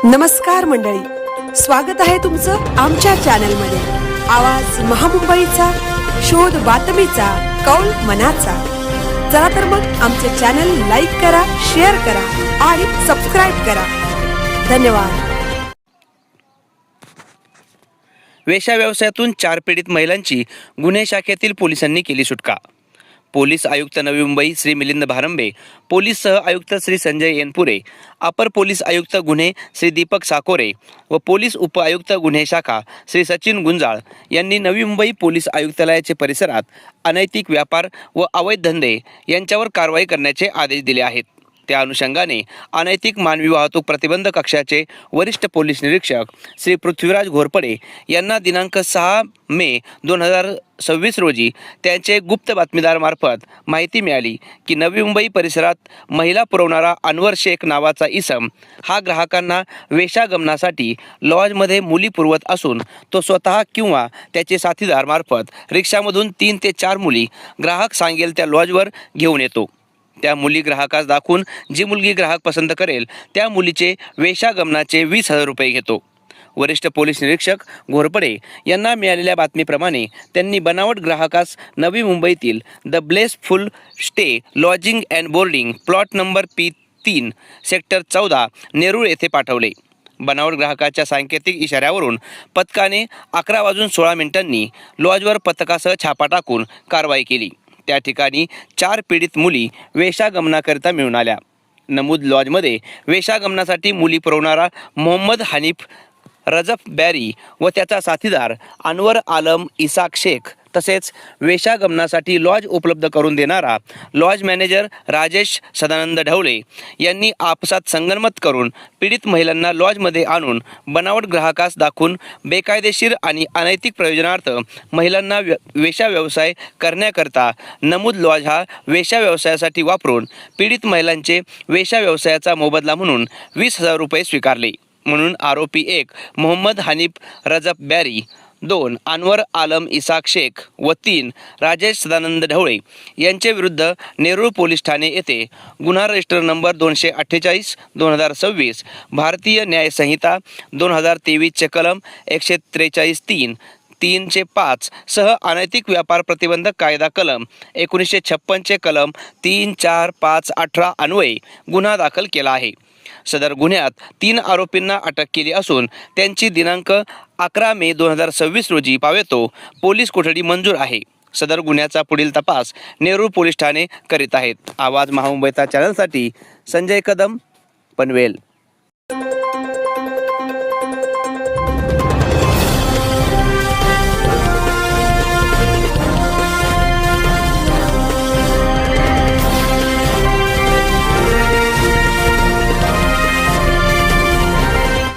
नमस्कार मंडळी, स्वागत आहे तुमचं आमच्या चॅनलमध्ये। आवाज महामुंबईचा, शोध बातमीचा, कौल मनाचा। चला तर मग आमचे चॅनल लाईक करा, शेअर करा आणि सबस्क्राइब करा। धन्यवाद। वेश्या व्यवसायातून 4 पीडित महिलांची गुन्हे शाखेतील पोलिसांनी केली सुटका। पोलीस आयुक्त नवी मुंबई श्री मिलिंद भारंबे, पोलीस सह आयुक्त श्री संजय येनपुरे, अपर पोलीस आयुक्त गुन्हे श्री दीपक साकोरे व पोलीस उप आयुक्त गुन्हे शाखा श्री सचिन गुंजाळ यांनी नवी मुंबई पोलीस आयुक्तालयाचे परिसरात अनैतिक व्यापार व अवैध धंदे यांच्यावर कारवाई करण्याचे आदेश दिले आहेत। त्या अनुषंगाने अनैतिक मानवी वाहतूक प्रतिबंध कक्षाचे वरिष्ठ पोलीस निरीक्षक श्री पृथ्वीराज घोरपडे यांना दिनांक 6 मे 2026 रोजी त्यांचे गुप्त बातमीदारामार्फत माहिती मिळाली की नवी मुंबई परिसरात महिला पुरवणारा अनवर शेख नावाचा इसम हा ग्राहकांना वेश्यागमनासाठी लॉजमध्ये मुली पुरवत असून तो स्वतः किंवा त्याचे साथीदार मार्फत रिक्षामधून 3 ते 4 मुली ग्राहक सांगेल त्या लॉजवर घेऊन येतो। त्या मुली ग्राहकास दाखवून जी मुलगी ग्राहक पसंत करेल त्या मुलीचे वेश्यागमनाचे 20,000 रुपये घेतो। वरिष्ठ पोलीस निरीक्षक घोरपडे यांना मिळालेल्या बातमीप्रमाणे त्यांनी बनावट ग्राहकास नवी मुंबईतील the blessful stay lodging and boarding plot number P3 sector 14 Nerul येथे पाठवले। बनावट ग्राहकाच्या सांकेतिक इशाऱ्यावरून पथकाने 11:16 लॉजवर पथकासह छापा टाकून कारवाई केली। त्या ठिकाणी 4 पीडित मुली वेश्यागमनाकरिता मिळून आल्या। नमूद लॉजमध्ये वेश्यागमनासाठी मुली पुरवणारा मोहम्मद हनीफ रजफ बॅरी व त्याचा साथीदार अनवर आलम इसाक शेख तसेच वेश्यागमनासाठी लॉज उपलब्ध करून देणारा लॉज मॅनेजर राजेश सदानंद ढवळे यांनी आपसात संगनमत करून पीडित महिलांना लॉजमध्ये आणून बनावट ग्राहकास दाखवून बेकायदेशीर आणि अनैतिक प्रयोजनार्थ महिलांना वेश्या व्यवसाय करण्याकरता नमूद लॉज हा वेश्या व्यवसायासाठी वापरून पीडित महिलांचे वेश्या व्यवसायाचा मोबदला म्हणून 20,000 रुपये स्वीकारले। म्हणून आरोपी 1 मोहम्मद हनीफ रजफ बॅरी, 2 अनवर आलम इसाक शेख व 3 राजेश सदानंद ढवळे यांचे विरुद्ध नेरूळ पोलीस ठाणे येथे गुन्हा रजिस्टर नंबर 248/2026 भारतीय न्याय संहिता 2023 चे कलम 143(3) 305 सह अनैतिक व्यापार प्रतिबंधक कायदा कलम 1956 चे कलम 3, 4, 5, 18 अन्वये गुन्हा दाखल केला आहे। सदर गुन्ह्यात 3 आरोपींना अटक केली असून त्यांची दिनांक 11 मे 2026 रोजी पावेतो पोलीस कोठडी मंजूर आहे। सदर गुन्ह्याचा पुढील तपास नेरूळ पोलीस ठाणे करीत आहेत। आवाज महामुंबईचा चॅनलसाठी संजय कदम, पनवेल।